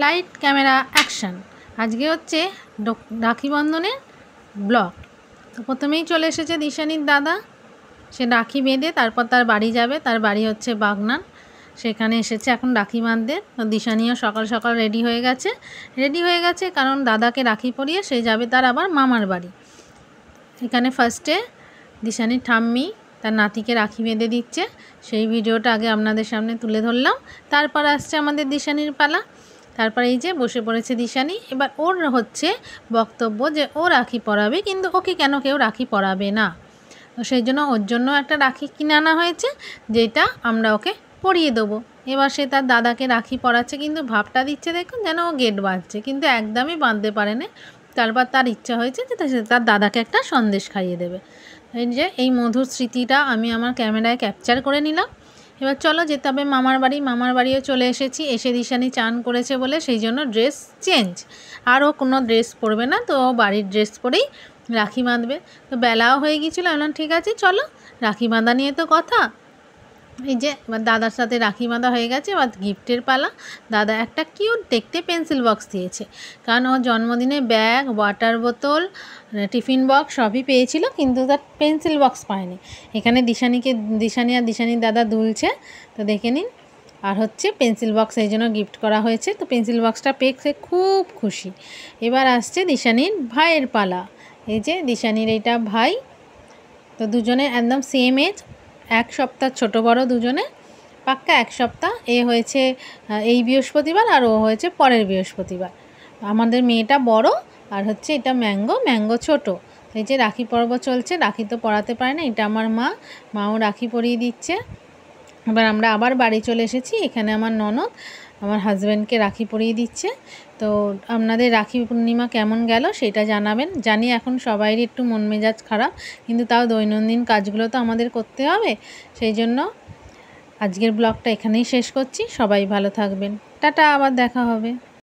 Light camera action. আজকে হচ্ছে রাখি বন্ধনের ব্লগ। তো প্রথমেই চলে এসেছে দিশানির দাদা। সে রাখি বেঁধে তারপর তার বাড়ি যাবে। তার বাড়ি হচ্ছে বাগনান, সেখানে এসেছে এখন রাখি বাঁধতে। তো দিশানিও সকাল সকাল রেডি হয়ে গেছে কারণ দাদাকে রাখি পরিয়ে সে যাবে তার আবার মামার বাড়ি। এখানে ফার্স্টে দিশানির ঠাম্মি তার নাতিকে রাখি বেঁধে দিচ্ছে, সেই ভিডিওটা আগে আপনাদের সামনে তুলে ধরলাম। তারপর আসছে আমাদের দিশানির পালা। তারপরে এই যে বসে পড়েছে দিশানি। এবার ওর হচ্ছে বক্তব্য যে ও রাখি পরাবে, কিন্তু ওকে কেন কেউ রাখি পরাবে না। তো সেই জন্য ওর জন্য একটা রাখি কিনে আনা হয়েছে, যেটা আমরা ওকে পরিয়ে দেবো। এবার সে তার দাদাকে রাখি পরাচ্ছে, কিন্তু ভাবটা দিচ্ছে দেখুন যেন ও গেট বাঁধছে, কিন্তু একদমই বাঁধতে পারে না। তারপর তার ইচ্ছা হয়েছে যে সে তার দাদাকে একটা সন্দেশ খাইয়ে দেবে। এই যে এই মধুর স্মৃতিটা আমি আমার ক্যামেরায় ক্যাপচার করে নিলাম। এবার চলো যেতে হবে মামার বাড়ি। মামার বাড়িও চলে এসেছি। এসে দিশানি চান করেছে বলে সেই জন্য ড্রেস চেঞ্জ, আর ও কোনো ড্রেস পরবে না। তো ও বাড়ির ড্রেস পরেই রাখি বাঁধবে। তো বেলাও হয়ে গিয়েছিলো, বললাম ঠিক আছে চলো রাখি বাঁধা নিয়ে তো কথা। এই যে এবার দাদার সাথে রাখি বাঁধা হয়ে গেছে, এবার গিফটের পালা। দাদা একটা কিউট দেখতে পেন্সিল বক্স দিয়েছে, কারণ ও জন্মদিনে ব্যাগ, ওয়াটার বোতল, টিফিন বক্স সবই পেয়েছিল, কিন্তু তার পেন্সিল বক্স পায়নি। এখানে দিশানি আর দিশানির দাদা দুলছে, তো দেখে নিন। আর হচ্ছে পেন্সিল বক্স এই জন্য গিফট করা হয়েছে। তো পেন্সিল বক্সটা পেয়ে সে খুব খুশি। এবার আসছে দিশানির ভাইয়ের পালা। এই যে দিশানির এইটা ভাই, তো দুজনে একদম সেম এজ, 1 সপ্তাহ ছোট বড় দুজনে, পাক্কা 1 সপ্তাহ। এ হয়েছে এই বৃহস্পতিবার আর ও হয়েছে পরের বৃহস্পতিবার। আমাদের মেয়েটা বড় আর হচ্ছে এটা ম্যাঙ্গো ছোট। এই যে রাখি পর্ব চলছে, রাখি তো পরাতে পারে না, এটা আমার মাও রাখি পরিয়ে দিচ্ছে। এবার আমরা আবার বাড়ি চলে এসেছি। এখানে আমার ননদ আমার হাজব্যান্ডকে রাখি পরিয়ে দিচ্ছে। তো আপনাদের রাখি পূর্ণিমা কেমন গেল সেটা জানাবেন। জানি এখন সবাইরই একটু মন মেজাজ খারাপ, কিন্তু তাও দৈনন্দিন কাজগুলো তো আমাদের করতে হবে। সেই জন্য আজকের ব্লগটা এখানেই শেষ করছি। সবাই ভালো থাকবেন, টাটা, আবার দেখা হবে।